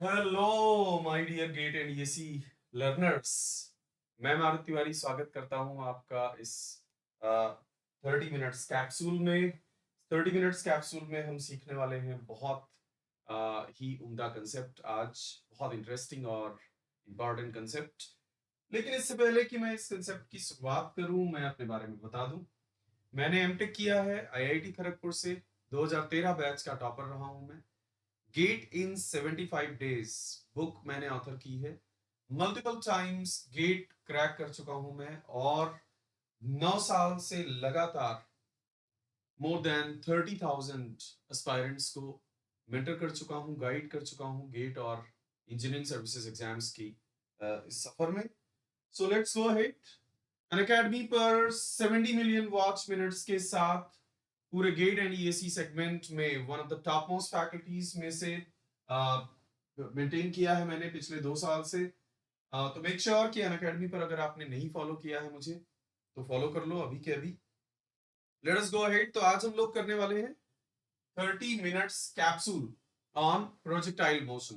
Hello my dear GATE and ESE learners. मैं मारुति तिवारी स्वागत करता हूं आपका इस 30 मिनट्स कैप्सूल में। 30 मिनट्स कैप्सूल में हम सीखने वाले हैं बहुत ही उम्दा कंसेप्ट आज। बहुत इंटरेस्टिंग और इम्पॉर्टेंट कंसेप्ट। लेकिन इससे पहले कि मैं इस कंसेप्ट की शुरुआत करूं, मैं अपने बारे में बता दूं। मैंने एमटेक किया है आईआईटी खड़गपुर से। 2013 बैच का टॉपर रहा हूं मैं। गेट इन 75 डेज बुक मैंने ऑथर की है। मल्टीपल टाइम्स गेट क्रैक कर चुका हूं मैं, और 9 साल से लगातार मोर देन 30,000 एस्पायरेंट्स को मेंटर कर चुका हूं, गाइड कर चुका हूं गेट और इंजीनियरिंग सर्विसेज एग्जाम्स की इस सफर में। So let's go ahead. Unacademy पर 70 मिलियन वॉच मिनट्स के साथ पूरे गेट एंड ईएसी सेगमेंट में one of the top most faculties में से मेंटेन किया है मैंने पिछले 2 साल से। तो मेक श्योर कि अनअकैडमी पर अगर आपने नहीं फॉलो किया है मुझे, तो फॉलो कर लो अभी के अभी। Let us go ahead. तो आज हम लोग करने वाले हैं 30 minutes capsule on projectile motion.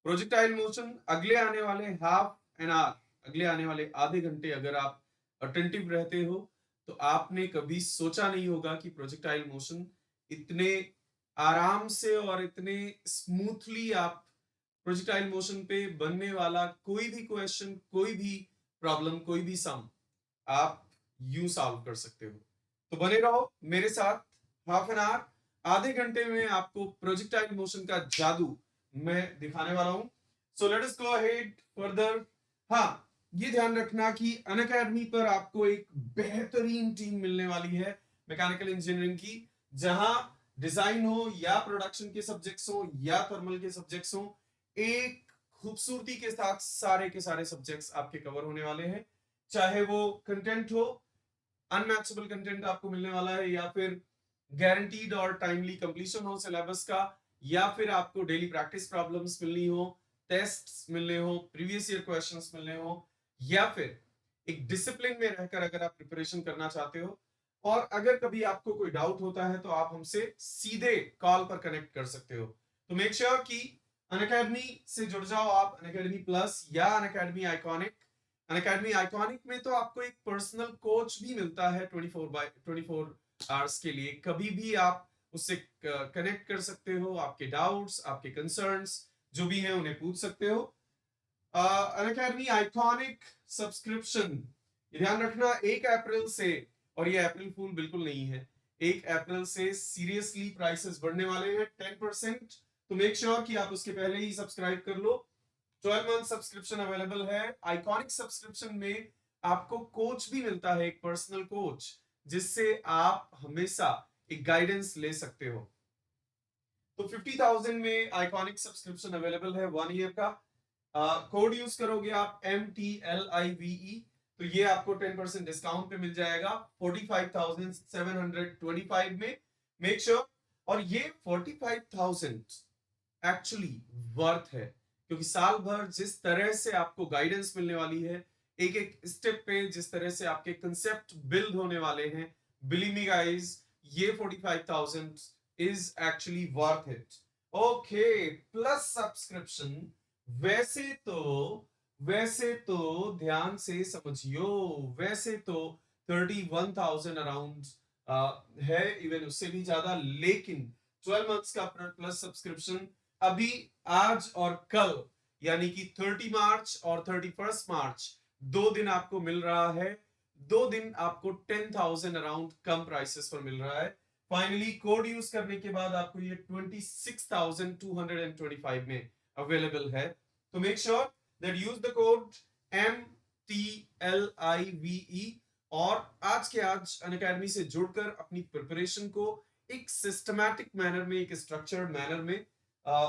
Projectile motion अगले आने वाले हाफ एन आवर, अगले आने वाले आधे घंटे अगर आप अटेंटिव रहते हो, तो आपने कभी सोचा नहीं होगा कि प्रोजेक्टाइल मोशन इतने आराम से और इतने स्मूथली आप प्रोजेक्टाइल मोशन पे बनने वाला कोई भी क्वेश्चन, कोई भी प्रॉब्लम, कोई भी सम आप यूं सॉल्व कर सकते हो। तो बने रहो मेरे साथ। हाफ एन आवर, आधे घंटे में आपको प्रोजेक्टाइल मोशन का जादू मैं दिखाने वाला हूं। So let us go ahead further. हाँ, ये ध्यान रखना कि अनअकैडमी पर आपको एक बेहतरीन टीम मिलने वाली है मैकेनिकल इंजीनियरिंग की, जहां डिजाइन हो या प्रोडक्शन के सब्जेक्ट्स हो या थर्मल के सब्जेक्ट्स हो, एक खूबसूरती के साथ सारे के सारे सब्जेक्ट्स आपके कवर होने वाले हैं। चाहे वो कंटेंट हो, अनमैचेबल कंटेंट आपको मिलने वाला है, या फिर गारंटीड और टाइमली कंप्लीशन हो सिलेबस का, या फिर आपको डेली प्रैक्टिस प्रॉब्लम्स मिलनी हो, टेस्ट्स मिलने हो, प्रीवियस ईयर क्वेश्चंस मिलने हो, या फिर एक डिसिप्लिन में रहकर अगर आप प्रिपरेशन करना चाहते हो, और अगर कभी आपको कोई डाउट होता है तो आप हमसे सीधे कॉल पर कनेक्ट कर सकते हो। तो मेक श्योर कि अनअकैडमी से जुड़ जाओ आप, अनअकैडमी प्लस या अनअकैडमी आइकॉनिक। अनअकैडमी आइकॉनिक में तो आपको एक पर्सनल कोच भी मिलता है 24 आवर्स के लिए। कभी भी आप उससे कनेक्ट कर सकते हो, आपके डाउट्स, आपके कंसर्न्स जो भी हैं उन्हें पूछ सकते हो। अनअकैडमी आइकॉनिक सब्सक्रिप्शन, ध्यान रखना 1 अप्रैल से, और ये अप्रैल फूल बिल्कुल नहीं है, 1 अप्रैल से सीरियसली प्राइसेस बढ़ने वाले हैं 10%। तो मेक श्योर कि आप उसके पहले ही सब्सक्राइब कर लो। 12 मंथ सब्सक्रिप्शन अवेलेबल है। आइकॉनिक सब्सक्रिप्शन में आपको कोच भी मिलता है, एक पर्सनल कोच, जिससे आप हमेशा एक गाइडेंस ले सकते हो। तो 50,000 में आइकॉनिक सब्सक्रिप्शन अवेलेबल है 1 ईयर का। कोड यूज करोगे आप MTLIVE, तो ये आपको 10% डिस्काउंट पे मिल जाएगा 45,725 में। मेक श्योर और ये 45,000 एक्चुअली वर्थ है, क्योंकि साल भर जिस तरह से आपको गाइडेंस मिलने वाली है, एक एक स्टेप पे जिस तरह से आपके कंसेप्ट बिल्ड होने वाले हैं, बिलीव मी गाइस, ये 45,000 is actually worth it. Okay, plus subscription. वैसे तो वैसे तो ध्यान से समझियो, वैसे तो 31,000 अराउंड है, इवन उससे भी ज्यादा, लेकिन 12 मंथ्स का प्लस सब्सक्रिप्शन अभी आज और कल, यानी कि 30 मार्च और 31 मार्च, 2 दिन आपको मिल रहा है। 2 दिन आपको 10,000 अराउंड कम प्राइसेस पर मिल रहा है। फाइनली कोड यूज करने के बाद आपको ये 26,225 में अवेलेबल है। तो make sure that use the code MTLIVE, और आज के आज अनअकैडमी से जुड़कर अपनी प्रिपरेशन को एक सिस्टमैटिक मैनर में, एक स्ट्रक्चर्ड मैनर में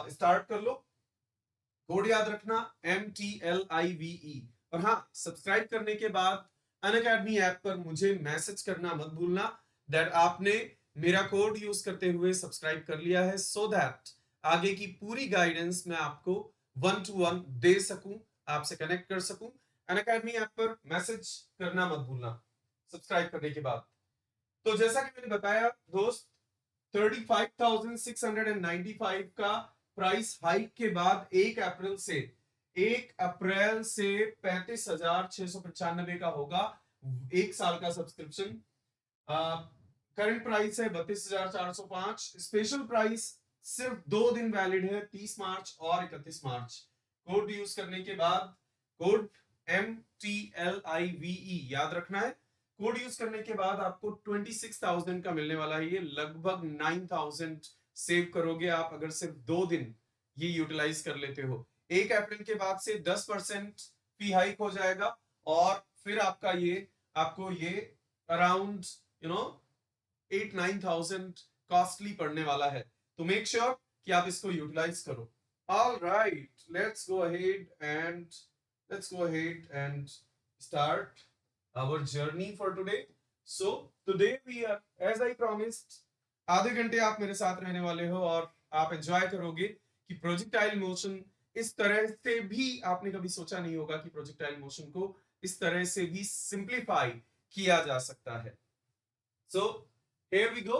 स्टार्ट कर लो। कोड याद रखना MTLIVE। और हाँ, सब्सक्राइब करने के बाद अनअकैडमी ऐप पर मुझे मैसेज करना मत भूलना दैट आपने मेरा कोड यूज करते हुए सब्सक्राइब कर लिया है, सो दैट आगे की पूरी गाइडेंस मैं आपको 1 to 1 दे सकूं, आपसे कनेक्ट कर सकूं। अनअकैडमी ऐप पर मैसेज करना मत भूलना सब्सक्राइब करने के बाद। तो जैसा कि मैंने बताया दोस्त, 35,695 का प्राइस हाइक के बाद 1 अप्रैल से 35,695 का होगा 1 साल का सब्सक्रिप्शन। करंट प्राइस है 32,405। स्पेशल प्राइस सिर्फ 2 दिन वैलिड है, 30 मार्च और 31 मार्च। कोड यूज करने के बाद, कोड MTLIVE याद रखना है। कोड यूज करने के बाद आपको 26,000 का मिलने वाला है। ये लगभग 9,000 सेव करोगे आप अगर सिर्फ 2 दिन ये यूटिलाइज कर लेते हो। 1 अप्रैल के बाद से 10% फी हाइक हो जाएगा और फिर आपको ये अराउंड 8-9,000 कॉस्टली पड़ने वाला है। तो मेक श्योर कि आप इसको यूटिलाइज करो। All right, let's go ahead and start our journey for today. So today we are, as I promised, आधे घंटे आप मेरे साथ रहने वाले हो और आप एंजॉय करोगे कि प्रोजेक्टाइल मोशन इस तरह से भी आपने कभी सोचा नहीं होगा कि प्रोजेक्टाइल मोशन को इस तरह से भी सिंप्लीफाई किया जा सकता है। So here we go.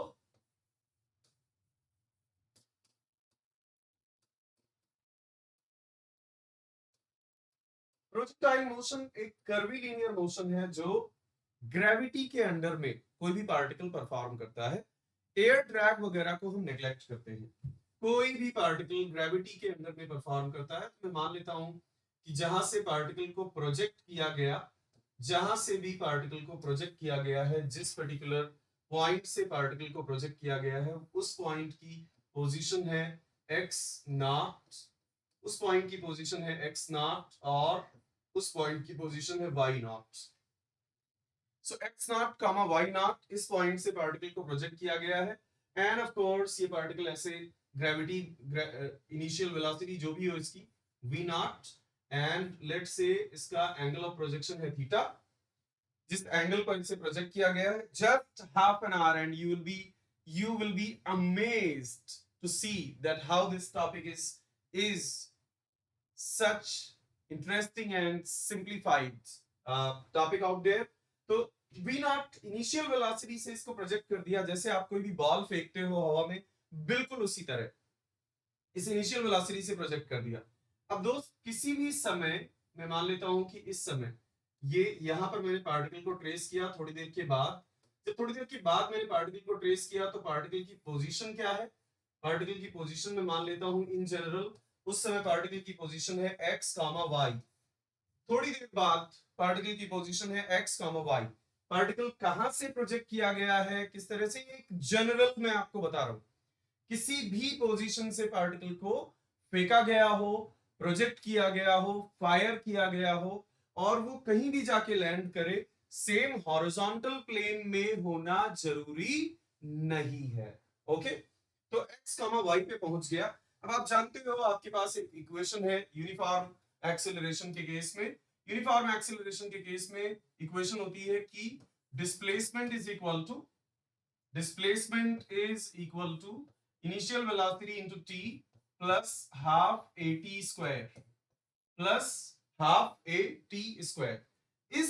Projectile motion एक कर्वीलिनियर मोशन है जो ग्रेविटी के अंडर में कोई भी पार्टिकल परफॉर्म करता है। एयर ड्रैग वगैरह को हम नेग्लेक्ट करते हैं। कोई भी पार्टिकल ग्रेविटी के अंडर में परफॉर्म करता है तो मैं मान लेता हूं कि जहां से पार्टिकल को प्रोजेक्ट किया गया, जहां से भी पार्टिकल को प्रोजेक्ट किया गया है, जिस पर्टिकुलर पॉइंट से पार्टिकल को प्रोजेक्ट किया गया है, उस पॉइंट की पोजीशन है x नॉट, उस पॉइंट की पोजीशन है x नॉट और उस पॉइंट की पोजीशन है y naught. So x naught comma y naught, इस पॉइंट से पार्टिकल को प्रोजेक्ट किया गया है एंड ऑफ कोर्स ये पार्टिकल ऐसे ग्रेविटी इनिशियल वेलोसिटी जो भी हो इसकी v not and let's say इसका एंगल ऑफ प्रोजेक्शन है थीटा, जिस एंगल पर इसे प्रोजेक्ट किया गया है। Just half an hour and you will be amazed to see that how this topic is such interesting and simplified topic out there। तो v not initial velocity से इसको प्रोजेक्ट कर दिया, जैसे आप कोई भी बॉल फेंकते हो हवा में, बिल्कुल उसी तरह इस इनिशियल वेलोसिटी से प्रोजेक्ट कर दिया। अब दोस्त किसी भी समय, मैं मान लेता हूं कि इस समय ये यहां पर मैंने पार्टिकल को ट्रेस किया, थोड़ी देर के बाद, जब थोड़ी देर के बाद मैंने पार्टिकल को ट्रेस किया तो पार्टिकल की पोजीशन क्या है? पार्टिकल की पोजीशन में मान लेता हूं इन जनरल उस समय पार्टिकल की पोजीशन है x, y। थोड़ी देर बाद पार्टिकल की पोजीशन है x, y। पार्टिकल कहां से प्रोजेक्ट किया गया है, किस तरह से, एक जनरल मैं आपको बता रहा हूं। किसी भी पोजीशन से पार्टिकल को फेंका गया हो, प्रोजेक्ट किया गया हो, फायर किया गया हो और वो कहीं भी जाके लैंड करे, सेम हॉरिजॉन्टल प्लेन में होना जरूरी नहीं है। ओके, तो x, y पे पहुंच गया। अब आप जानते हो आपके पास एक इक्वेशन है यूनिफॉर्म एक्सेलरेशन के केस में। यूनिफॉर्म एक्सेलरेशन के केस में इक्वेशन होती है कि displacement is equal to initial velocity into t plus half at square plus half at square। इस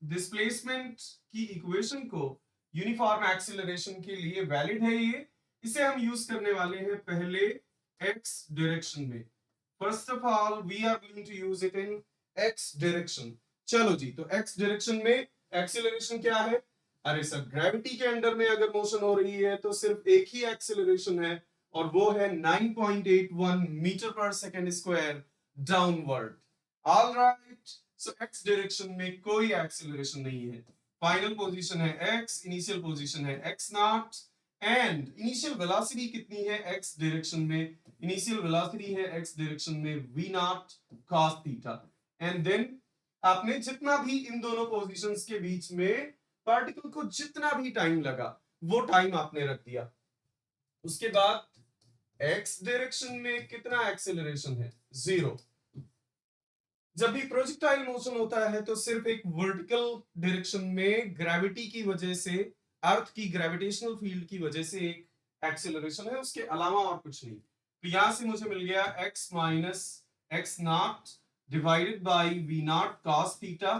डिस्प्लेसमेंट की इक्वेशन को यूनिफॉर्म एक्सीलरेशन के लिए वैलिड है ये। इसे हम यूज करने वाले हैं पहले x डायरेक्शन में। First of all we are going to use it in x direction. चलो जी, तो x डायरेक्शन में एक्सीलरेशन क्या है? अरे सर, ग्रेविटी के अंडर में अगर मोशन हो रही है तो सिर्फ एक ही एक्सेलरेशन है और वो है 9.81 metre per second square downward. Alright, so X direction में कोई एक्सेलरेशन नहीं है। फाइनल पोजीशन है x, इनिशियल पोजीशन है x naught and initial velocity कितनी है x डायरेक्शन में? इनिशियल वेलोसिटी है x डायरेक्शन में v naught cos theta. And then आपने जितना भी इन दोनों पोजीशंस के बीच में पार्टिकल को जितना भी टाइम लगा वो टाइम आपने रख दिया। उसके बाद एक्स डायरेक्शन में कितना एक्सेलरेशन है? 0। जब भी प्रोजेक्टाइल मोशन होता है तो सिर्फ एक वर्टिकल डायरेक्शन में ग्रेविटी की वजह से, अर्थ की ग्रेविटेशनल फील्ड की वजह से एक एक्सेलरेशन है, उसके अलावा और कुछ नहीं। तो यहां से मुझे मिल गया x minus X naught divided by V naught cos theta.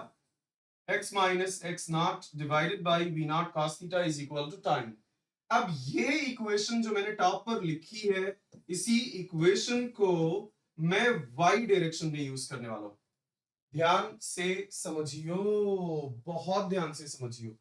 x minus x naught divided by v naught cos theta is equal to time। अब ये इक्वेशन जो मैंने टॉप पर लिखी है, इसी इक्वेशन को मैं वाई डायरेक्शन में यूज करने वाला हूं। ध्यान से समझियो, बहुत ध्यान से समझियो।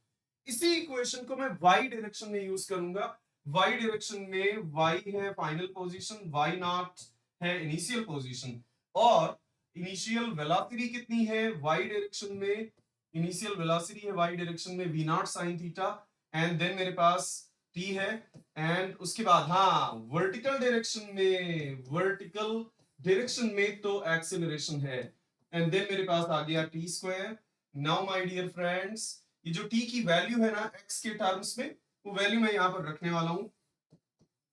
इसी इक्वेशन को मैं वाई डायरेक्शन में यूज करूंगा। वाई डायरेक्शन में वाई है फाइनल पोजीशन, वाई नॉट है इनिशियल पोजीशन, और इनिशियल वेलोसिटी कितनी है वाई डायरेक्शन में, इनिशियल वेलोसिटी है वाई डायरेक्शन में V naught sine theta, and then मेरे पास टी है, एंड उसके बाद हाँ वर्टिकल डायरेक्शन में, वर्टिकल डायरेक्शन में तो एक्सेलरेशन है, एंड देन मेरे पास आ गया T square. Now my dear friends, ये जो टी की वैल्यू है ना एक्स के टर्म्स में, वो वैल्यू मैं यहां पर रखने वाला हूं।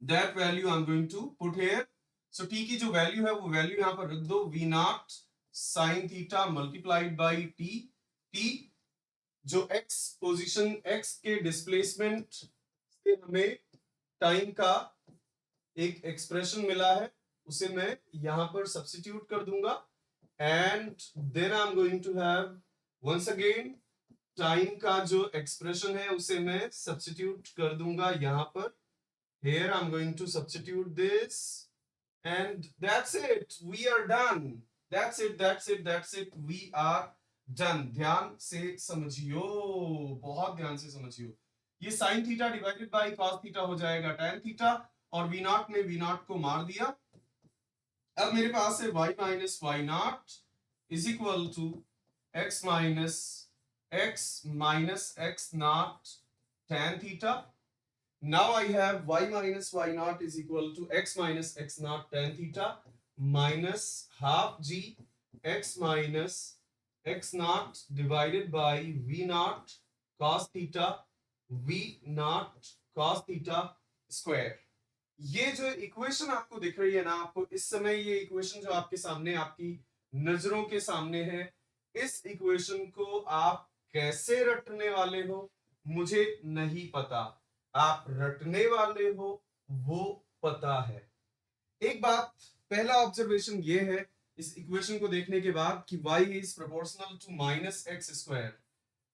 That value I am going to put here. So T की जो वैल्यू है वो वैल्यू यहां पर रख दो, V naught sine theta multiplied by T. T जो एक्स पोजीशन, एक्स के डिस्प्लेसमेंट से हमें टाइम का एक एक्सप्रेशन मिला है, उसे मैं यहां पर सब्स्टिट्यूट कर दूंगा, and then I'm going to have once again time का जो एक्सप्रेशन है उसे मैं सब्स्टिट्यूट कर दूंगा यहां पर। here I'm going to substitute this and that's it, we are done, that's it, we are done। ध्यान से समझियो, बहुत ध्यान से समझियो। ये sine theta divided by cos theta हो जाएगा टैन थीटा, और वी नॉट ने वी नॉट को मार दिया। अब मेरे पास है y minus Y naught is equal to x minus x naught tan theta. Now I have y minus y naught is equal to x minus x naught tan theta minus half g x minus x naught divided by v naught cos theta, v naught cos theta square। ये जो equation आपको दिख रही है ना, आपको इस समय ये इक्वेशन जो आपके सामने, आपकी नजरों के सामने है, इस इक्वेशन को आप कैसे रटने वाले हो मुझे नहीं पता, आप रटने वाले हो वो पता है। एक बात, पहला ऑब्जर्वेशन ये है इस इक्वेशन को देखने के बाद कि y is proportional to minus X square,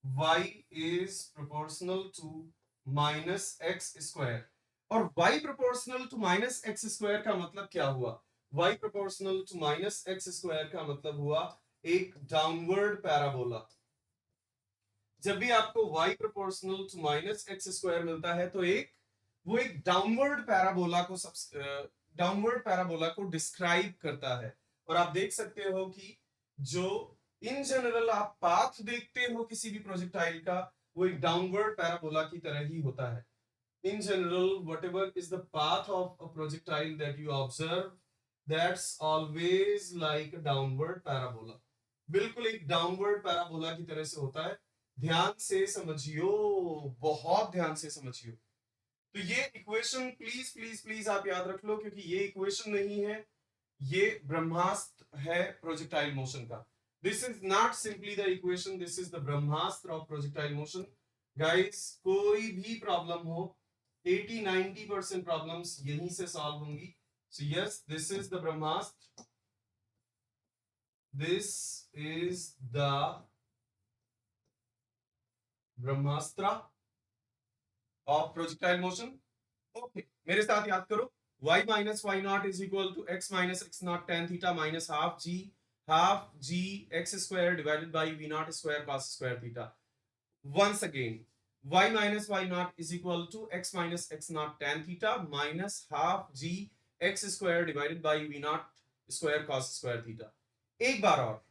y is proportional to minus X square. और y proportional to minus X square का मतलब क्या हुआ? y proportional to minus X square का मतलब हुआ एक डाउनवर्ड पैराबोला। जब भी आपको y proportional to minus X square मिलता है तो वो एक डाउनवर्ड पैराबोला को डिस्क्राइब करता है। और आप देख सकते हो कि जो इन जनरल आप पाथ देखते हो किसी भी प्रोजेक्टाइल का, वो एक डाउनवर्ड पैराबोला की तरह ही होता है। In general, whatever is the path of a projectile that you observe, that's always like a downward parabola। बिल्कुल एक डाउनवर्ड पैराबोला की तरह से होता है। ध्यान से समझियो, बहुत ध्यान से समझियो। तो ये इक्वेशन प्लीज प्लीज प्लीज आप याद रख लो, क्योंकि ये इक्वेशन नहीं है, ये ब्रह्मास्त्र है प्रोजेक्टाइल मोशन का। This is not simply the equation, this is the Brahmastra of projectile motion. Guys, कोई भी प्रॉब्लम हो, 80-90% प्रॉब्लम्स यहीं से सॉल्व होंगी। So yes, this is the Brahmastra, this is the Brahmastra of projectile motion. Okay, मेरे साथ याद करो, y minus Y naught is equal to x minus x naught tan theta minus half g x square divided by v naught square cos square theta. once again, y minus y naught is equal to x minus x naught tan theta minus half g x square divided by v naught square cos square theta। एक बार और,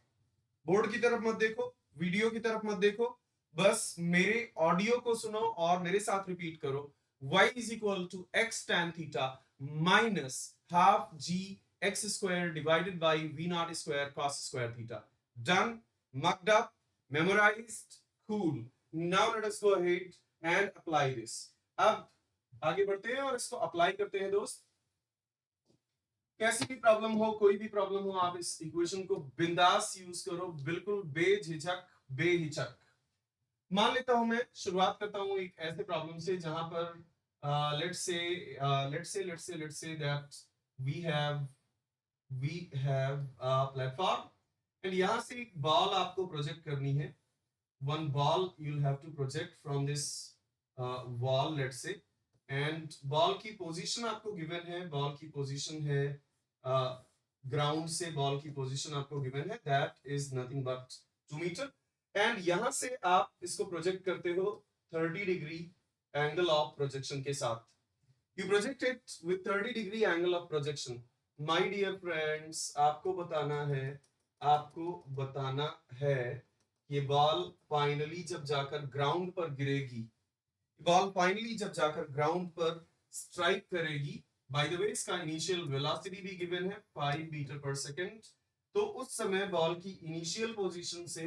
board की तरफ मत देखो, video की तरफ मत देखो, बस मेरे ऑडियो को सुनो और मेरे साथ रिपीट करो। y is equal to x tan theta minus half g x square divided by v naught square cos square theta। Done, mucked up, memorized, cool। Now let us go ahead and apply this। अब आगे बढ़ते हैं और इसको apply करते हैं दोस्त। कैसी भी प्रॉब्लम हो, कोई भी प्रॉब्लम हो, आप इस इक्वेशन को बिंदास यूज करो, बिल्कुल बेझिझक, बेहिचक। मान लेता हूं, मैं शुरुआत करता हूं एक ऐसे प्रॉब्लम से जहां पर let's say that we have a platform, and यहां से एक बॉल आपको प्रोजेक्ट करनी है। one ball you'll have to project from this wall, let's say, and ball की पोजीशन आपको गिवन है, बॉल की पोजीशन है ग्राउंड से बॉल की पोजीशन आपको गिवन है, that is nothing but 2 metre. And यहां से आप इसको प्रोजेक्ट करते हो 30 डिग्री एंगल ऑफ प्रोजेक्शन के साथ। You project it with 30 degree angle of projection. My dear friends, आपको बताना है ये बॉल फाइनली जब जाकर ग्राउंड पर गिरेगी, बॉल फाइनली जब जाकर ग्राउंड पर स्ट्राइक करेगी, बाय द वे इसका इनिशियल वेलोसिटी भी गिवन है 5 मीटर पर सेकंड, तो उस समय बॉल की इनिशियल पोजीशन से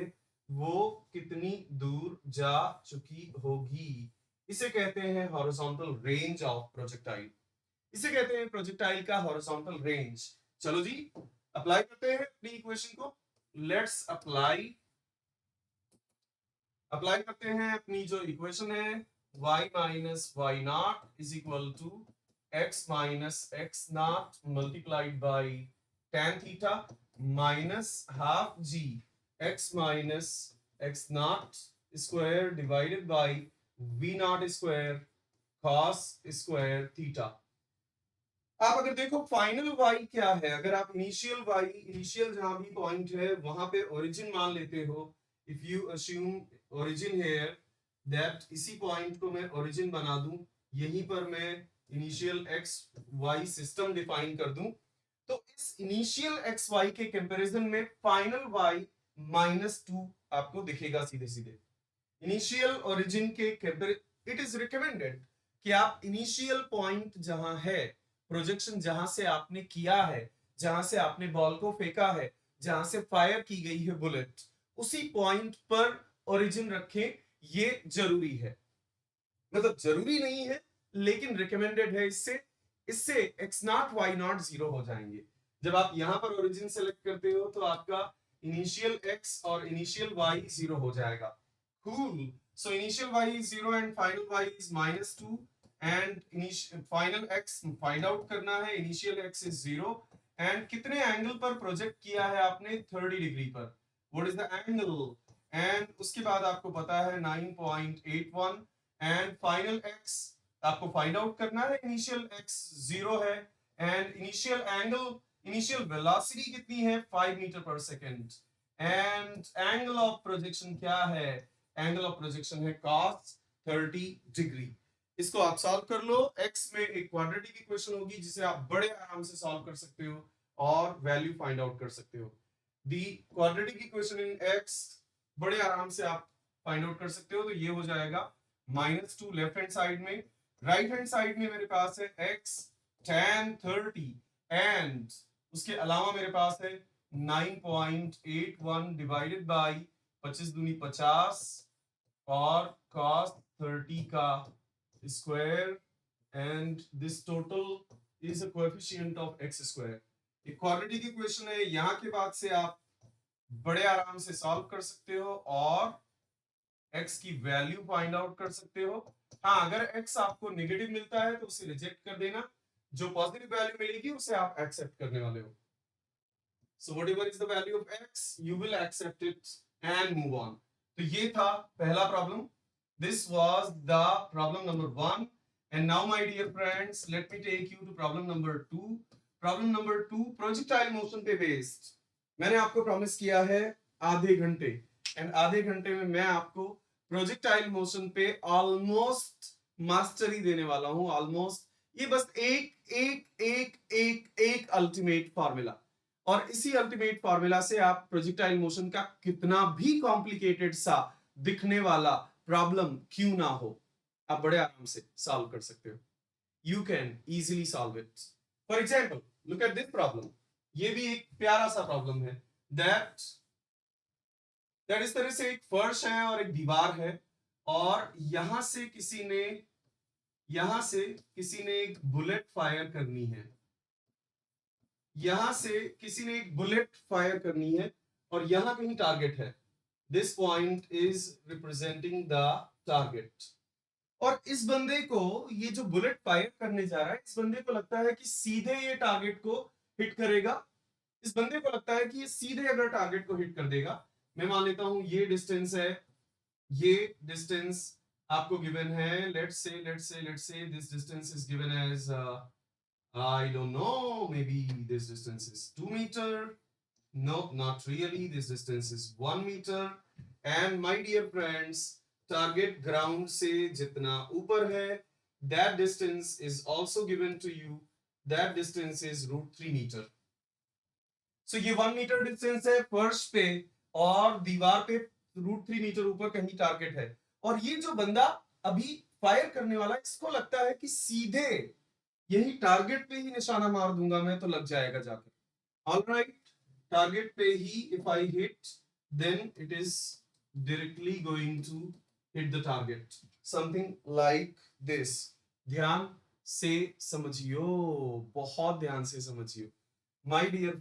वो कितनी दूर जा चुकी होगी, इसे कहते हैं हॉरिजॉन्टल रेंज ऑफ प्रोजेक्टाइल। इसे कहते हैं प्रोजेक्टाइल का हॉरिजॉन्टल रेंज। चलो जी अप्लाई करते हैं अपनी इक्वेशन को। लेट्स अप्लाई करते हैं अपनी जो इक्वेशन है, y minus Y naught is equal to x minus X naught multiplied by tan theta minus half G x minus X naught square divided by v naught square cos square theta. आप अगर देखो final y क्या है, अगर आप initial y, initial जहां भी point है वहां पे ओरिजिन मान लेते हो, if you assume origin here, that इसी पॉइंट को मैं ओरिजिन बना दूं, यहीं पर मैं initial x y system define कर दूं, तो इस इनिशियल x y के कंपैरिजन में फाइनल y -2 आपको दिखेगा सीधे सीधे। इनिशियल ओरिजिन के इट इज रिकमेंडेड कि आप इनिशियल पॉइंट जहां है, प्रोजेक्शन जहां से आपने किया है, जहां से आपने बॉल को फेंका है, जहां से फायर की गई है बुलेट, उसी पॉइंट पर ओरिजिन रखें, ये जरूरी है। मतलब जरूरी नहीं है लेकिन रिकमेंडेड है, इससे इससे x not y not zero हो जाएंगे। जब आप यहां पर ओरिजिन सेलेक्ट करते हो तो आपका इनिशियल x और इनिशियल y जीरो हो जाएगा। Cool. So initial y is 0 and final y is -2 and final x find out करना है। initial x is 0 and कितने एंगल पर प्रोजेक्ट किया है आपने? 30 डिग्री पर। What is the angle? And उसके बाद आपको पता है 9.81 and final x आपको फाइंड आउट करना है। इनिशियल x 0 है and initial angle, initial velocity कितनी है? 5 metre per second. And angle of projection क्या है? एंगल ऑफ प्रोजेक्शन है cos 30 डिग्री। इसको आप सॉल्व कर लो। x में एक क्वाड्रेटिक इक्वेशन होगी जिसे आप बड़े आराम से सॉल्व कर सकते हो और वैल्यू फाइंड आउट कर सकते हो। दी क्वाड्रेटिक इक्वेशन इन x बड़े आराम से आप फाइंड आउट कर सकते हो, तो ये हो जाएगा -2 लेफ्ट हैंड साइड में, राइट हैंड साइड में मेरे पास है x tan 30 एंड उसके अलावा मेरे पास है 9.81 डिवाइडेड बाई 25 दूनी 50 और cos 30 का square and this total is a coefficient of x square. एक क्वाड्रेटिक इक्वेशन है, यहां के बाद से आप बड़े आराम से सॉल्व कर सकते हो और x की वैल्यू फाइंड आउट कर सकते हो। हाँ, अगर x आपको नेगेटिव मिलता है तो उसे रिजेक्ट कर देना, जो पॉजिटिव वैल्यू मिलेगी उसे आप एक्सेप्ट करने वाले हो। So whatever is the value of x, you will accept it and move on. तो ये था पहला problem. This was the problem number 1 and now my dear friends let me take you to problem number 2. Problem number 2 projectile motion पे based। मैंने आपको promise किया है आधे घंटे एंड आधे घंटे में मैं आपको प्रोजेक्टाइल मोशन पे ऑलमोस्ट मास्टरी देने वाला हूं। ऑलमोस्ट, ये बस एक एक एक एक एक अल्टीमेट फॉर्मूला, और इसी अल्टीमेट फॉर्मूला से आप प्रोजेक्टाइल मोशन का कितना भी कॉम्प्लिकेटेड सा दिखने वाला प्रॉब्लम क्यों ना हो, आप बड़े आराम से सॉल्व कर सकते हो। You can easily solve it. For example look at this problem. ये भी एक प्यारा सा प्रॉब्लम है। दैट इस तरह से एक फर्श है और एक दीवार है और यहां से किसी ने एक बुलेट फायर करनी है। यहां से किसी ने एक बुलेट फायर करनी है और यहां कहीं टारगेट है। This point is representing the target. और इस बंदे को, ये जो बुलेट फायर करने जा रहा है, इस बंदे को लगता है कि सीधे ये टारगेट को हिट करेगा। इस बंदे को लगता है कि ये सीधे अगर टारगेट को हिट कर देगा, मैं मान लेता हूं ये डिस्टेंस है, ये डिस्टेंस आपको गिवन है, let's say this distance is given as I don't know, maybe this distance is 2 meter. No, not really. This distance is 1 meter. And my dear friends, target ground से जितना ऊपर है, that distance is also given to you. That distance is √3 meter. So ये 1 metre distance है फर्श पे, और दीवार पे √3 मीटर ऊपर कहीं टारगेट है। और ये जो बंदा अभी फायर करने वाला है, इसको लगता है कि सीधे यही टारगेट पे ही निशाना मार दूंगा मैं तो लग जाएगा जाकर। ऑलराइट, टारगेट पे ही if I hit, then it is directly going to hit the target, something like this. ध्यान से समझियो, बहुत ध्यान से समझियो। My dear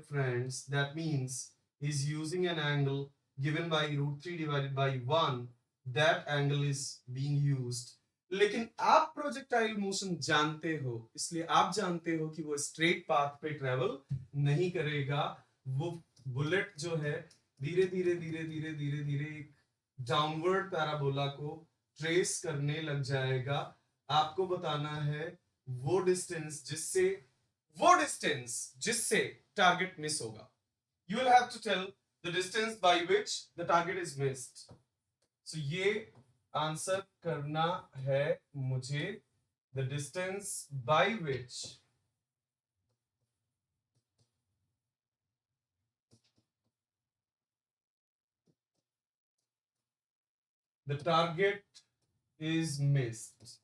friends, that means he's using an angle given by √3 divided by 1. That angle is being used. लेकिन आप projectile motion जानते हो, इसलिए आप जानते हो कि वो स्ट्रेट पाथ पे ट्रेवल नहीं करेगा। वो बुलेट जो है धीरे धीरे धीरे धीरे धीरे धीरे एक डाउनवर्ड पैराबोला को ट्रेस करने लग जाएगा। आपको बताना है वो डिस्टेंस जिससे टारगेट मिस होगा। You will have to tell the distance by which the target is missed. So ये आंसर करना है मुझे, the distance by which the target is missed.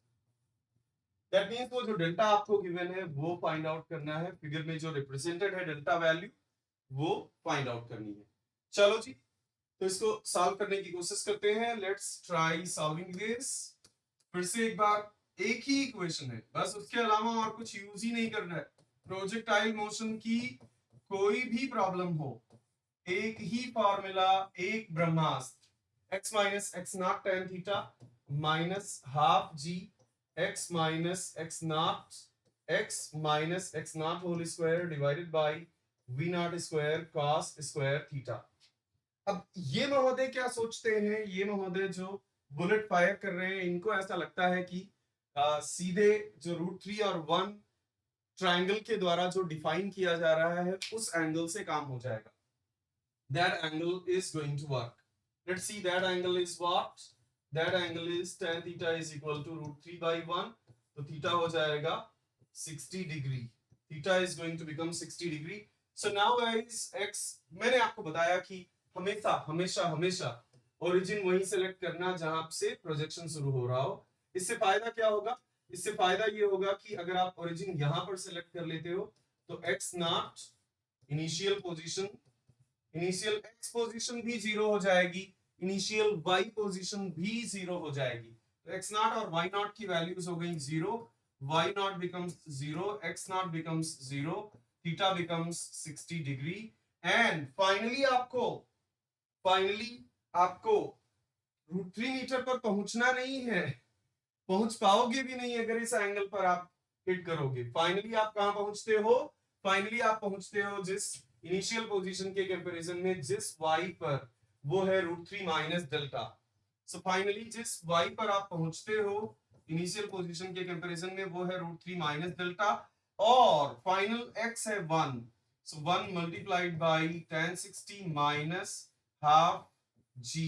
That means वो जो डेल्टा आपको गिवन है वो फाइंड आउट करना है। फिगर में जो रिप्रेजेंटेड है डेल्टा वैल्यू, वो फाइंड आउट करनी है। चलो जी, तो इसको सॉल्व करने की कोशिश करते हैं। Let's try solving this. फिर से एक बार, एक ही इक्वेशन है, बस उसके अलावा और कुछ यूज ही नहीं करना है। प्रोजेक्टाइल मोशन की कोई भी प्रॉब्लम हो, एक ही फॉर्मूला, एक Brahmastra, x minus X naught tan theta minus half G x minus X naught whole square divided by v naught square cos square theta. अब ये महोदय क्या सोचते हैं, ये महोदय जो बुलेट फायर कर रहे हैं, इनको ऐसा लगता है कि सीधे जो √3 और 1 ट्रायंगल के द्वारा जो डिफाइन किया जा रहा है उस एंगल से काम हो जाएगा। That angle is going to work. Let's see, that angle is what? That angle is tan theta is equal to √3 by 1. तो थीटा हो जाएगा 60 degree. Theta is going to become 60 degree. So now guys, x, मैंने आपको बताया कि हमेशा हमेशा हमेशा ओरिजिन वहीं सेलेक्ट करना जहां से प्रोजेक्शन शुरू हो रहा हो। इससे फायदा क्या होगा? इससे फायदा ये होगा कि अगर आप ओरिजिन यहां पर सेलेक्ट कर लेते हो तो x not initial position, initial x position भी 0 हो जाएगी, इनिशियल y पोजीशन भी 0 हो जाएगी। तो x नॉट और y नॉट की वैल्यूज हो गई 0, y not becomes 0, x not becomes 0, theta becomes 60 degree. And finally आपको √3 मीटर पर पहुंचना नहीं है, पहुंच पाओगे भी नहीं अगर इस एंगल पर आप हिट करोगे। फाइनली आप कहां पहुंचते हो? फाइनली आप पहुंचते हो जिस इनिशियल पोजीशन के कंपैरिजन में जिस y पर, वो है √3 माइनस डेल्टा। सो फाइनली जिस y पर आप पहुंचते हो इनिशियल पोजीशन के कंपैरिजन में, वो है √3 माइनस डेल्टा, और फाइनल x है 1। सो 1 multiplied by tan 60 minus half g,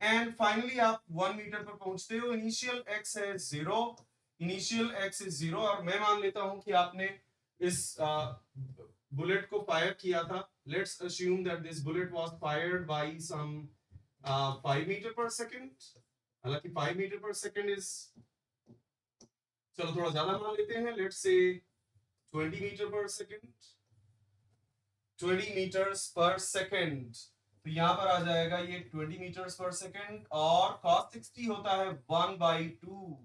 and finally आप 1 मीटर पर पहुंचते हो। इनिशियल x है 0, इनिशियल x इज 0, और मैं मान लेता हूं कि आपने इस बुलेट को फायर किया था। Let's assume that this bullet was fired by some 5 metre per second. हालांकि 5 मीटर पर सेकंड इज, चलो थोड़ा ज्यादा मान लेते हैं, let's say 20 metre per second, 20 metres पर सेकंड। तो यहां पर आ जाएगा ये 20 मीटर्स पर सेकंड, और cos 60 होता है 1/2,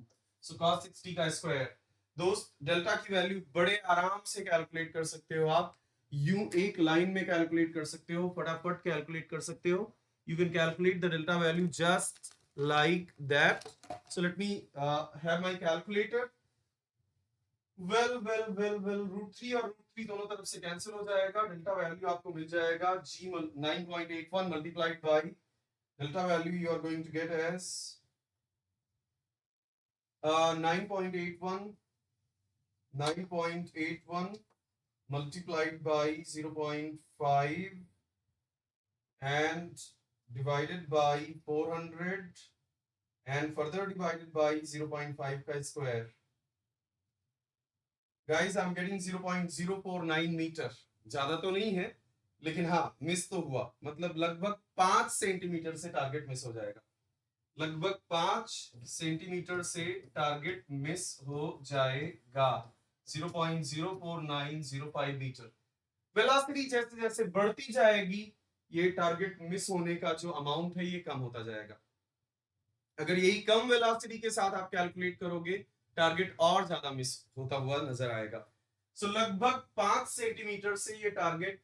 सो cos 60 का स्क्वायर। दोस्त, डेल्टा की वैल्यू बड़े आराम से कैलकुलेट कर सकते हो आप, यूं एक लाइन में कैलकुलेट कर सकते हो, फटाफट कैलकुलेट कर सकते हो। You can calculate the delta value just like that. So let me have my calculator. well √3 और √3 दोनों तरफ से कैंसिल हो जाएगा। डेल्टा वैल्यू आपको मिल जाएगा g 9.81 multiplied by delta value you are going to get as 9.81 multiplied by 0.5 and divided by 400 and further divided by 0.5 का square. Guys, I'm getting 0.049 metre. ज्यादा तो नहीं है, लेकिन हाँ मिस तो हुआ. मतलब लगभग 5 सेंटीमीटर से टारगेट मिस हो जाएगा. लगभग 5 सेंटीमीटर से टारगेट मिस हो जाएगा. 0.04905 मीटर. वेलोसिटी जैसे जैसे बढ़ती जाएगी, ये टारगेट मिस होने का जो अमाउंट है ये कम होता जाएगा. अगर यही कम वेलोसिटी के साथ आप कैलकुलेट करोगे, टारगेट और ज्यादा मिस होता हुआ नजर आएगा. सो लगभग 5 सेंटीमीटर से ये टारगेट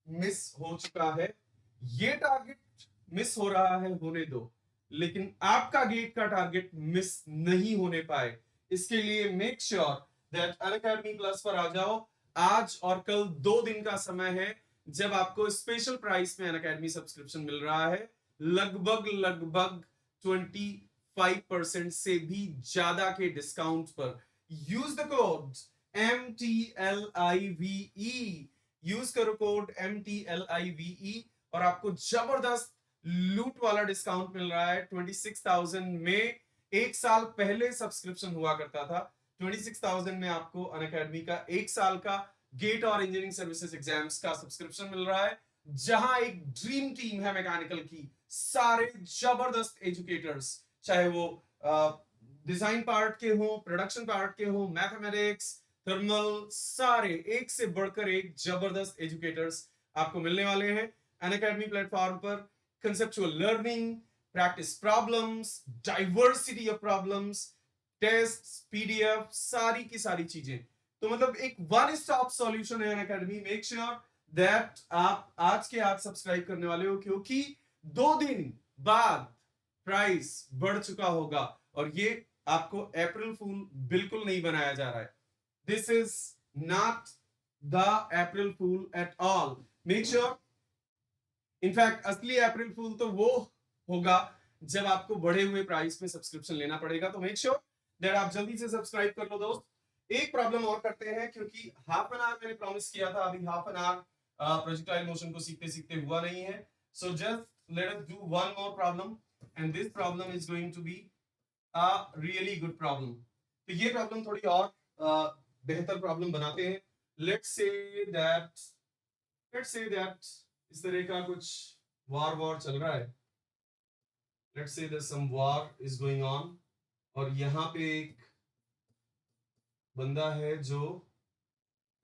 मिस हो चुका है. ये टारगेट मिस हो रहा है, होने दो, लेकिन आपका गेट का टारगेट मिस नहीं होने पाए. इसके लिए make sure that Unacademy plus पर आ जाओ. आज और कल 2 दिन का समय है जब आपको स्पेशल प्राइस में अनअकैडमी सब्सक्रिप्शन मिल रहा है. लगभग 25% से भी ज्यादा के डिस्काउंट पर. Use the code MTLIVE. Use करो कोड MTLIVE और आपको जबरदस्त लूट वाला डिस्काउंट मिल रहा है. 26,000 में एक साल पहले सब्सक्रिप्शन हुआ करता था. 26,000 में आपको अनअकैडमी का एक साल का गेट और इंजीनियरिंग सर्विसेज एग्जाम्स का सब्सक्रिप्शन मिल रहा है, जहां एक ड्रीम टीम है मैकेनिकल की. सारे जबरदस्त एजुकेटर्स, चाहे वो डिजाइन पार्ट के हो, प्रोडक्शन पार्ट के हो, मैथमेटिक्स, थर्मल, सारे एक से बढ़कर एक जबरदस्त एजुकेटर्स आपको मिलने वाले हैं अनअकैडमी प्लेटफॉर्म पर. Conceptual learning, practice problems, diversity of problems, test, PDF, सारी की सारी चीजें. तो मतलब एक वन स्टॉप सॉल्यूशन है अनअकैडमी. मेक श्योर दैट आप आज के आज सब्सक्राइब करने वाले हो, क्योंकि 2 दिन बाद प्राइस बढ़ चुका होगा और ये आपको अप्रैल फूल बिल्कुल नहीं बनाया जा रहा है. This is not the April fool at all. Make sure, in fact असली अप्रैल फूल तो वो होगा जब आपको बढ़े हुए प्राइस में सब्सक्रिप्शन लेना पड़ेगा. तो मेक श्योर दैट आप जल्दी से सब्सक्राइब कर लो दोस्त. एक प्रॉब्लम और करते हैं, क्योंकि हाफ एन आवर मैंने प्रॉमिस किया था, अभी half an hour projectile motion को सीखते सीखते हुआ नहीं है. So just let us do one more problem, and this problem is going to be a really good problem. तो ये प्रॉब्लम थोड़ी और बेहतर प्रॉब्लम बनाते हैं. let's say that इस तरह का कुछ war चल रहा है. let's say that some war is going on और यहाँ पे एक बंदा है जो,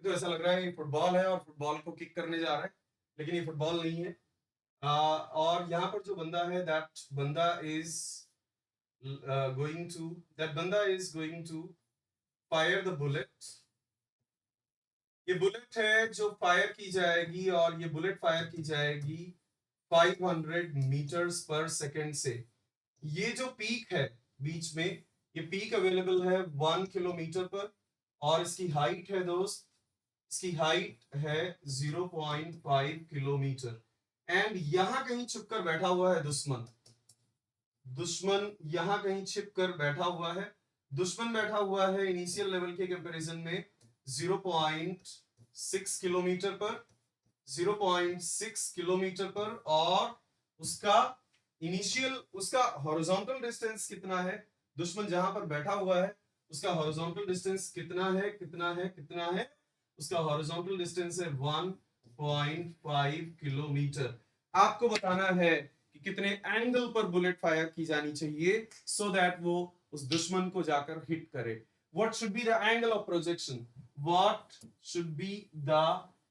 तो ऐसा लग रहा है फुटबॉल है और फुटबॉल को किक करने जा रहा है, लेकिन ये फुटबॉल नहीं है. और यहाँ पर जो बंदा है, that बंदा is going to fire the bullet. ये बुलेट है जो फायर की जाएगी और ये बुलेट फायर की जाएगी 500 मीटर्स पर सेकेंड से. ये जो पीक है बीच में, ये पीक अवेलेबल है 1 किलोमीटर पर और इसकी हाइट है दोस्त, इसकी हाइट है 0.5 किलोमीटर. एंड यहां कहीं छुपकर बैठा हुआ है दुश्मन. दुश्मन यहां कहीं छिपकर बैठा हुआ है. दुश्मन बैठा हुआ है इनिशियल लेवल के कंपैरिजन में 0.6 किलोमीटर पर, 0.6 किलोमीटर पर. और उसका इनिशियल, उसका हॉरिजॉन्टल डिस्टेंस कितना है, दुश्मन जहां पर बैठा हुआ है उसका हॉरिजॉन्टल डिस्टेंस कितना है. उसका हॉरिजॉन्टल डिस्टेंस है 1.5 किलोमीटर. आपको बताना है कि कितने एंगल पर बुलेट फायर की जानी चाहिए सो दैट वो उस दुश्मन को जाकर हिट करे. What should be the angle of projection? What should be the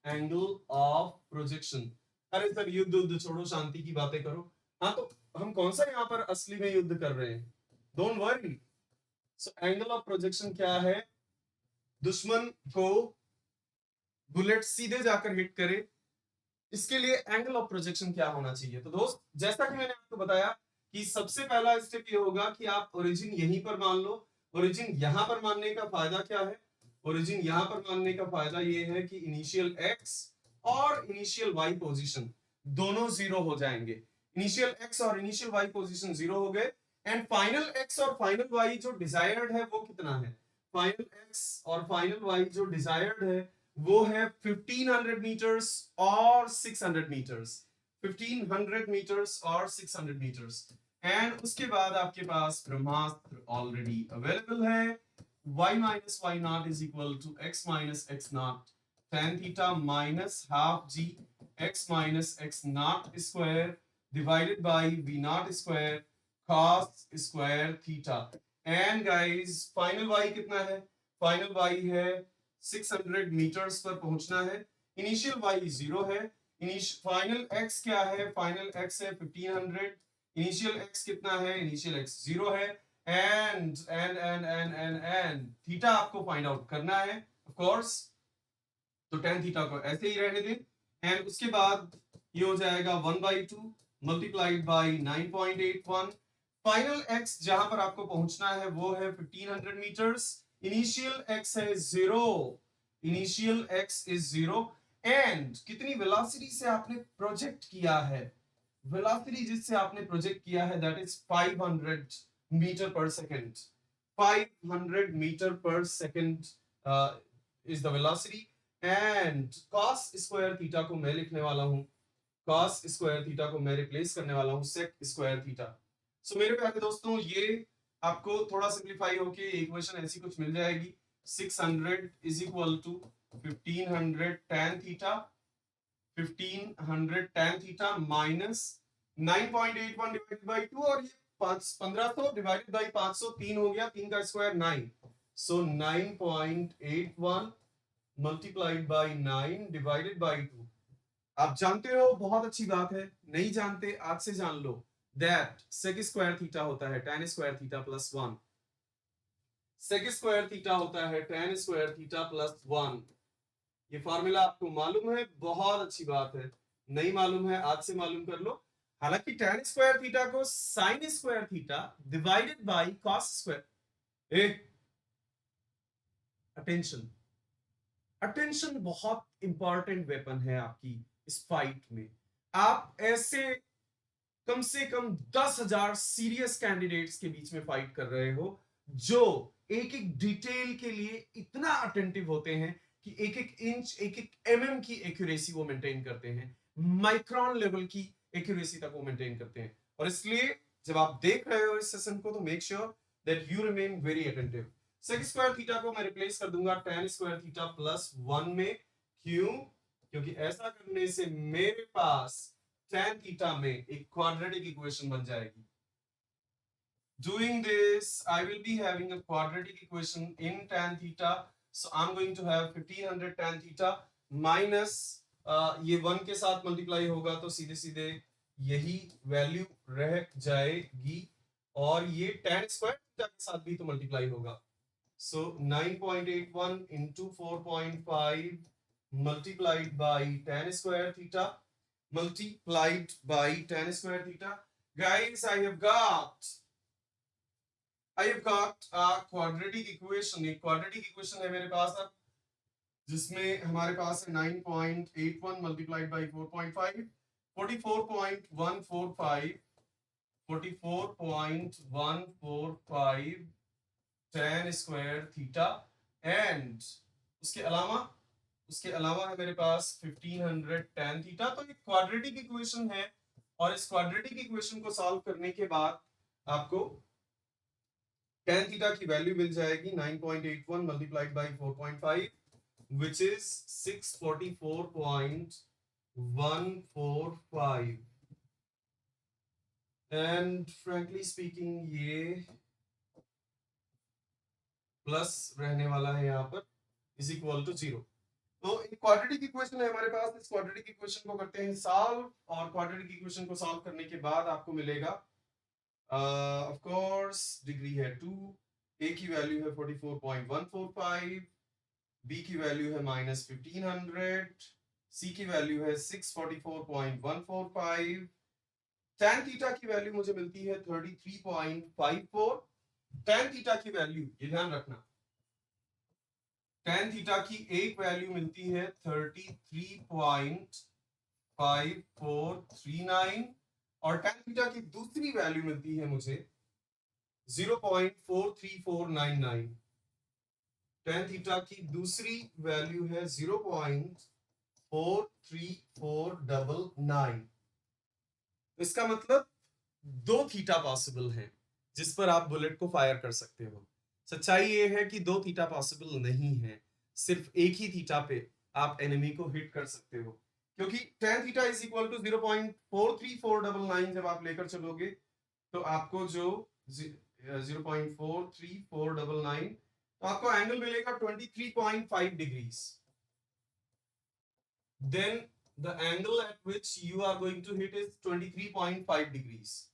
angle of projection? अरे सर युद्ध छोड़ो, शांति की बातें करो. हाँ, तो हम कौन सा यहाँ पर असली में युद्ध कर रहे हैं? Don't worry. So angle of projection क्या है? दुश्मन को बुलेट सीधे जाकर हिट करे, इसके लिए एंगल ऑफ प्रोजेक्शन क्या होना चाहिए? तो दोस्त, जैसा कि मैंने आपको बताया कि सबसे पहला स्टेप ये होगा कि आप ओरिजिन यहीं पर मान लो. ओरिजिन यहां पर मानने का फायदा क्या है? ओरिजिन यहां पर मानने का फायदा ये है कि इनिशियल x और इनिशियल y पोजीशन दोनों 0 हो जाएंगे. इनिशियल एक्स और इनिशियल वाई पोजीशन 0 हो गए, एंड फाइनल एक्स और फाइनल वाई जो डिजायर्ड है वो कितना है? फाइनल एक्स और फाइनल वाई जो डिजायर्ड है वो है 1500 मीटर्स और 600 मीटर्स, 1500 मीटर्स और 600 मीटर्स। एंड उसके बाद आपके पास ब्रह्मास्त्र ऑलरेडी अवेलेबल है, y minus y naught is equal to x minus x naught tan theta minus half g x minus x naught square divided by v naught square cos square theta। And guys final y कितना है? Final y है 600 metres पर पहुंचना है, initial y 0 है, final x क्या है? Final x है 1500, इनिशियल x कितना है? इनिशियल x 0 है, एंड थीटा आपको फाइंड आउट करना है ऑफ कोर्स, तो टेन थीटा को ऐसे ही रहने दें। एंड उसके बाद ये हो जाएगा 1/2 मल्टीप्लाइड बाई 9.81। फाइनल एक्स जहां पर आपको पहुंचना है वो है 1500 मीटर्स, इनिशियल एक्स है 0, इनिशियल एक्स इज 0, एंड कितनी वेलोसिटी से आपने प्रोजेक्ट किया है? वेलोसिटी जिससे आपने प्रोजेक्ट किया है that is 500 metre per second, 500 metre per second is the velocity. And cos square theta को मैं लिखने वाला हूं, cos स्क्वायर थीटा को मैं रिप्लेस करने वाला हूं sec स्क्वायर थीटा। सो मेरे प्यारे दोस्तों ये आपको थोड़ा सिंप्लीफाई होके इक्वेशन ऐसी कुछ मिल जाएगी, 600 is equal to 1500 tan theta, 1500 tan theta minus 9.81 divided by 2, और ये 1500 डिवाइडेड बाई 500 3 हो गया, 3 का square 9, so 9.81 multiplied by 9 divided by 2। आप जानते हो, बहुत अच्छी बात है, नहीं जानते आज से जान लो, दैट सेक स्क्वायर थीटा होता है tan square theta plus 1, sec square theta होता है tan स्क्वायर थीटा प्लस 1। ये फॉर्मूला आपको मालूम है, बहुत अच्छी बात है, नहीं मालूम है आज से मालूम कर लो। हालांकि tan स्क्वायर थीटा को sin square theta divided bye cos square, attention attention बहुत इंपॉर्टेंट वेपन है आपकी इस फाइट में। आप ऐसे कम से कम 10,000 सीरियस कैंडिडेट्स के बीच में फाइट कर रहे हो जो एक एक डिटेल के लिए इतना अटेंटिव होते हैं कि एक एक इंच एक एक mm की एक्यूरेसी वो मेंटेन करते हैं, माइक्रोन लेवल की एक्यूरेसी तक वो मेंटेन करते हैं। और इसलिए जब आप देख रहे हो इस सेशन को तो make sure that you remain very attentive. Sec square theta को मैं रिप्लेस कर दूंगा tan स्क्वायर थीटा प्लस 1 में, क्यों? क्योंकि ऐसा करने से मेरे पास tan थीटा में एक क्वाड्रेटिक इक्वेशन बन जाएगी। Doing this, I will be having a quadratic equation in tan theta. So I'm going to have 1500 tan theta minus ये 1 के साथ मल्टीप्लाई होगा तो सीधे सीधे यही वैल्यू रह जाएगी, और ये tan स्क्वायर थीटा के साथ भी तो मल्टीप्लाई होगा। So 9.81 into 4.5 multiplied by tan square theta multiplied by tan square theta. Guys, I have got a quadratic equation. एक quadratic equation है मेरे पास अब, जिसमें हमारे पास है 9.81 multiplied by 4.5, 44.145, 44.145 tan square theta, and उसके अलावा है मेरे पास 1500 tan थीटा। तो एक क्वाड्रेटिक इक्वेशन है, और इस क्वाड्रेटिक इक्वेशन को सॉल्व करने के बाद आपको tan थीटा की वैल्यू मिल जाएगी 9.81 multiplied by 4.5 which is 644.145, and frankly speaking ये प्लस रहने वाला है यहाँ पर, इज इक्वल टू 0। तो एक क्वाड्रेटिक इक्वेशन है हमारे पास, इस क्वाड्रेटिक इक्वेशन को करते हैं सॉल्व, और क्वाड्रेटिक इक्वेशन को सॉल्व करने के बाद आपको मिलेगा ऑफ कोर्स डिग्री है 2, ए की वैल्यू है 44.145, बी की वैल्यू है -1500, सी की वैल्यू है 644.145, tan थीटा की वैल्यू मुझे मिलती है 33.54। tan थीटा की वैल्यू, ये ध्यान रखना, tan थीटा की एक वैल्यू मिलती है 33.5439, और tan थीटा की दूसरी वैल्यू मिलती है मुझे 0.43499। tan थीटा की दूसरी वैल्यू है 0.43499। इसका मतलब दो थीटा पॉसिबल है जिस पर आप बुलेट को फायर कर सकते हो। सच्चाई ये है कि दो थीटा पॉसिबल नहीं है, सिर्फ एक ही थीटा पे आप एनिमी को हिट कर सकते हो, क्योंकि tan theta is equal to 0.43499 जब आप लेकर चलोगे तो आपको जो 0.43499 तो आपको एंगल मिलेगा 23.5 degrees. Then the angle at which you are going to hit is 23.5 degrees.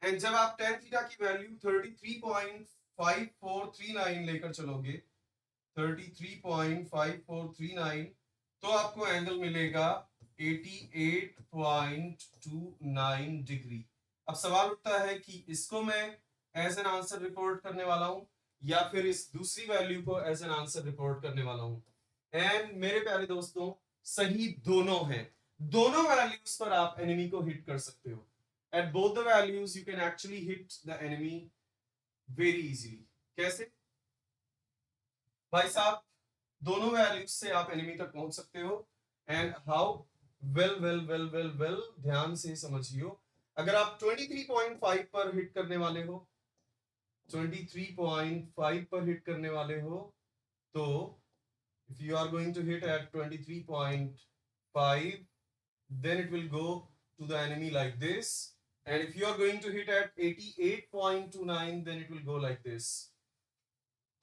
And जब आप tan थीटा की वैल्यू 33.5439 लेकर चलोगे 33.5439 तो आपको एंगल मिलेगा 88.29 डिग्री। अब सवाल उठता है कि इसको मैं एज एन आंसर रिपोर्ट करने वाला हूं या फिर इस दूसरी वैल्यू को एज एन आंसर रिपोर्ट करने वाला हूं। एंड मेरे प्यारे दोस्तों, सही दोनों हैं। दोनों वैल्यूज पर आप एनिमी को हिट कर सकते हो। At both the values you can actually hit the enemy very easily. कैसे भाई साहब? दोनों वैल्यूज से आप एनिमी तक पहुंच सकते हो। And how? वेल ध्यान से समझियो। अगर आप 23.5 पर हिट करने वाले हो 23.5 पर हिट करने वाले हो तो if you are going to hit at 23.5 then it will go to the enemy like this. And if you are going to hit at 88.29 then it will go like this.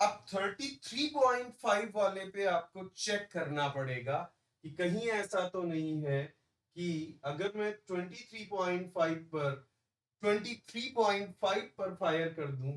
अब 33.5 वाले पे आपको check करना पड़ेगा कि कहीं ऐसा तो नहीं है कि अगर मैं 23.5 पर फायर कर दूं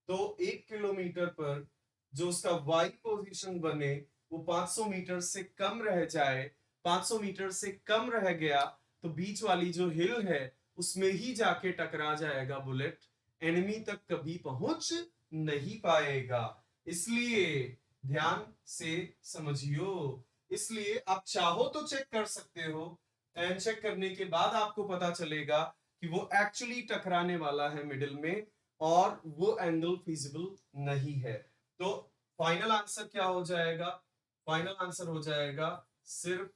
तो 1 किलोमीटर पर जो उसका वाई पोजीशन बने वो 500 मीटर से कम रह जाए। 500 मीटर से कम रह गया तो बीच वाली जो हिल है उसमें ही जाके टकरा जाएगा बुलेट, एनिमी तक कभी पहुंच नहीं पाएगा। इसलिए ध्यान से समझियो। इसलिए आप चाहो तो चेक कर सकते हो एंड चेक करने के बाद आपको पता चलेगा कि वो एक्चुअली टकराने वाला है मिडिल में और वो एंगल फिजिबल नहीं है। तो फाइनल आंसर क्या हो जाएगा? फाइनल आंसर हो जाएगा सिर्फ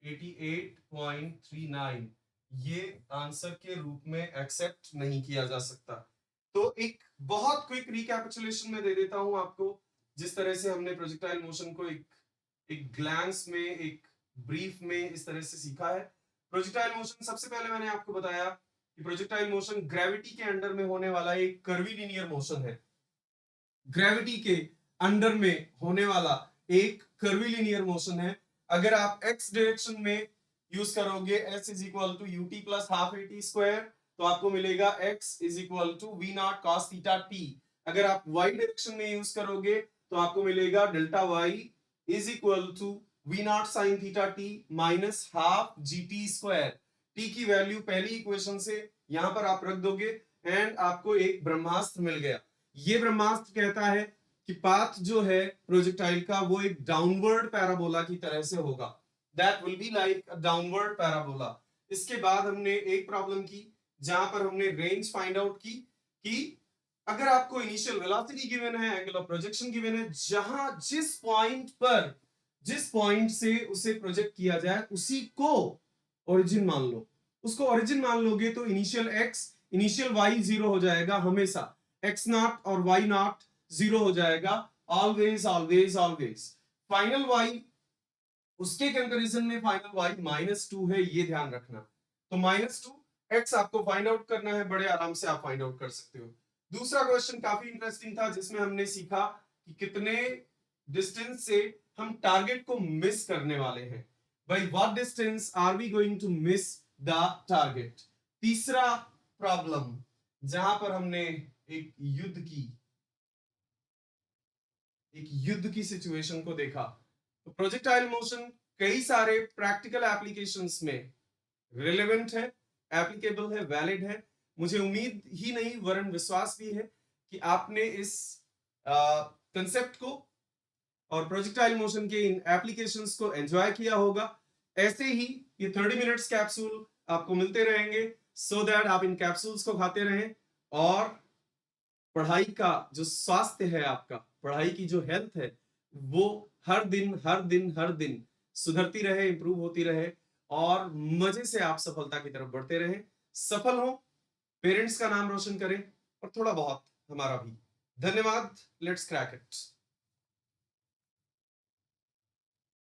88.39। ये आंसर के रूप में एक्सेप्ट नहीं किया जा सकता। तो एक बहुत क्विक रिकैपिचुलेशन में दे देता हूं आपको, जिस तरह से हमने प्रोजेक्टाइल मोशन को एक ग्लैंस में, एक ब्रीफ में इस तरह से सीखा है। प्रोजेक्टाइल मोशन सबसे पहले मैंने आपको बताया कि प्रोजेक्टाइल मोशन ग्रेविटी के अंडर में होने वाला एक कर्वीलिनियर मोशन है। ग्रेविटी के अंडर में होने वाला एक कर्वीलिनियर मोशन है। अगर आप x डायरेक्शन में यूज करोगे s is equal to ut plus half at square तो आपको मिलेगा x is equal to v naught cos theta t। अगर आप y डायरेक्शन में यूज करोगे तो आपको मिलेगा delta y is equal to v naught sin theta t minus half gt square. t की वैल्यू पहली इक्वेशन से यहां पर आप रख दोगे एंड आपको एक ब्रह्मास्त्र मिल गया। ये ब्रह्मास्त्र कहता है कि पाथ जो है प्रोजेक्टाइल का वो एक डाउनवर्ड पैराबोला की तरह से होगा। That will be like a downward parabola. इसके बाद हमने एक प्रॉब्लम की जहां पर हमने रेंज फाइंड आउट की कि अगर आपको इनिशियल वेलोसिटी गिवन है, एंगल ऑफ प्रोजेक्शन गिवन है, जहां जिस पॉइंट से उसे प्रोजेक्ट किया जाए उसी को ओरिजिन मान लो। उसको ओरिजिन मान लोगे तो initial x initial y zero हो जाएगा हमेशा। x नॉट और y नॉट जीरो हो जाएगा always always always. Final y उसके कंपैरिजन में फाइनल y -2 है, ये ध्यान रखना। तो -2 x आपको फाइंड आउट करना है, बड़े आराम से आप फाइंड आउट कर सकते हो। दूसरा क्वेश्चन काफी इंटरेस्टिंग था जिसमें हमने सीखा कि कितने डिस्टेंस से हम टारगेट को मिस करने वाले हैं। भाई what distance are we going to miss the target. तीसरा प्रॉब्लम जहां पर हमने एक युद्ध की सिचुएशन को देखा। तो प्रोजेक्टाइल मोशन कई सारे प्रैक्टिकल एप्लीकेशंस में रिलेवेंट है, एप्लीकेबल है, वैलिड है। मुझे उम्मीद ही नहीं वरन विश्वास भी है कि आपने इस कंसेप्ट को और प्रोजेक्टाइल मोशन के इन एप्लीकेशंस को एंजॉय किया होगा। ऐसे ही ये 30 मिनट्स कैप्सूल आपको मिलते रहेंगे सो दैट आप इन कैप्सूल्स को खाते रहें और पढ़ाई का जो स्वास्थ्य है आपका, पढ़ाई की जो हेल्थ है, वो हर दिन हर दिन हर दिन सुधरती रहे, इंप्रूव होती रहे और मजे से आप सफलता की तरफ बढ़ते रहें, सफल हो, पेरेंट्स का नाम रोशन करें और थोड़ा बहुत हमारा भी। धन्यवाद। Let's crack it.